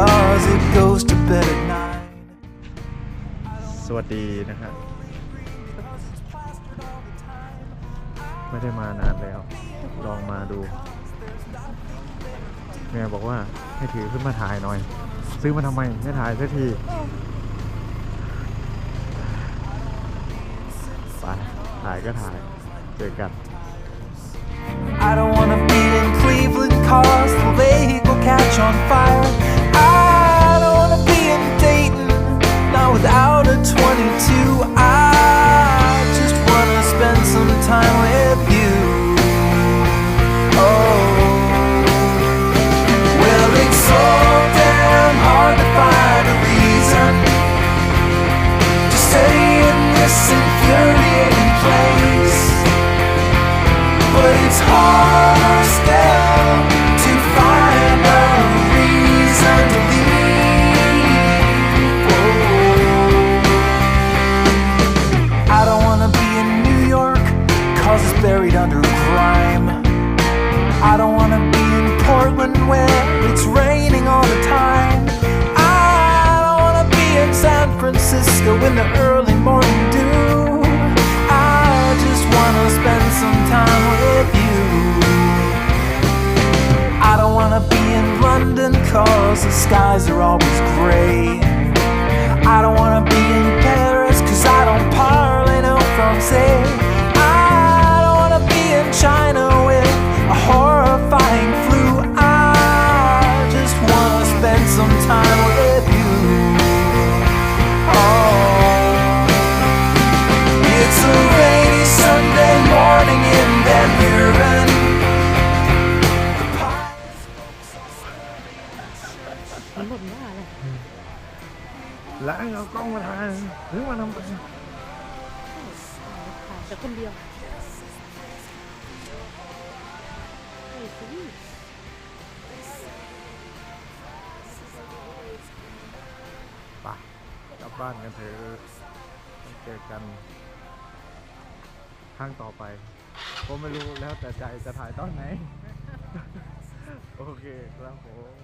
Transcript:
'cause it goes to bed at night. สวัสดีนะครับไม่ได้มานานแล้วลองมาดูแม่บอกว่าให้ถือขึ้นมาถ่ายหน่อยซื้อมาทำไมไม่ถ่ายสักทีไปถ่ายก็ถ่ายเจอกัน I don't wanna be in Cleveland 'cause the lake will catch on fire. I don't wanna be in Dayton, not without a 22. I just wanna spend some time with you. Oh, well, it's so damn hard to find a reason to stay in this infuriating place. But it's hard still to find a reason to leave. Oh. I don't wanna be in New York 'cause it's buried under crime. I don't wanna be in Portland where it's raining all the time. I don't wanna be in San Francisco in the early morning dew. I just wanna spend some time with you. I don't wanna be in London 'cause the skies are always gray. I don't wanna be in Paris 'cause I don't parley no Francais. I don't wanna be in China with a horrifying flu. I just wanna spend some time with you. Oh, it's a rainy Sunday morning in Van Buren. มันบ่นว่าอะไร แล้วเอากล้องมาถ่ายหรือมาทำไม ถ่ายแต่คนเดียวไอ้สิ ไปกลับบ้านกันเถอะเจอกันครั้งต่อไปผมไม่รู้แล้วแต่ใจจะถ่ายตอนไหน โอเคครับผม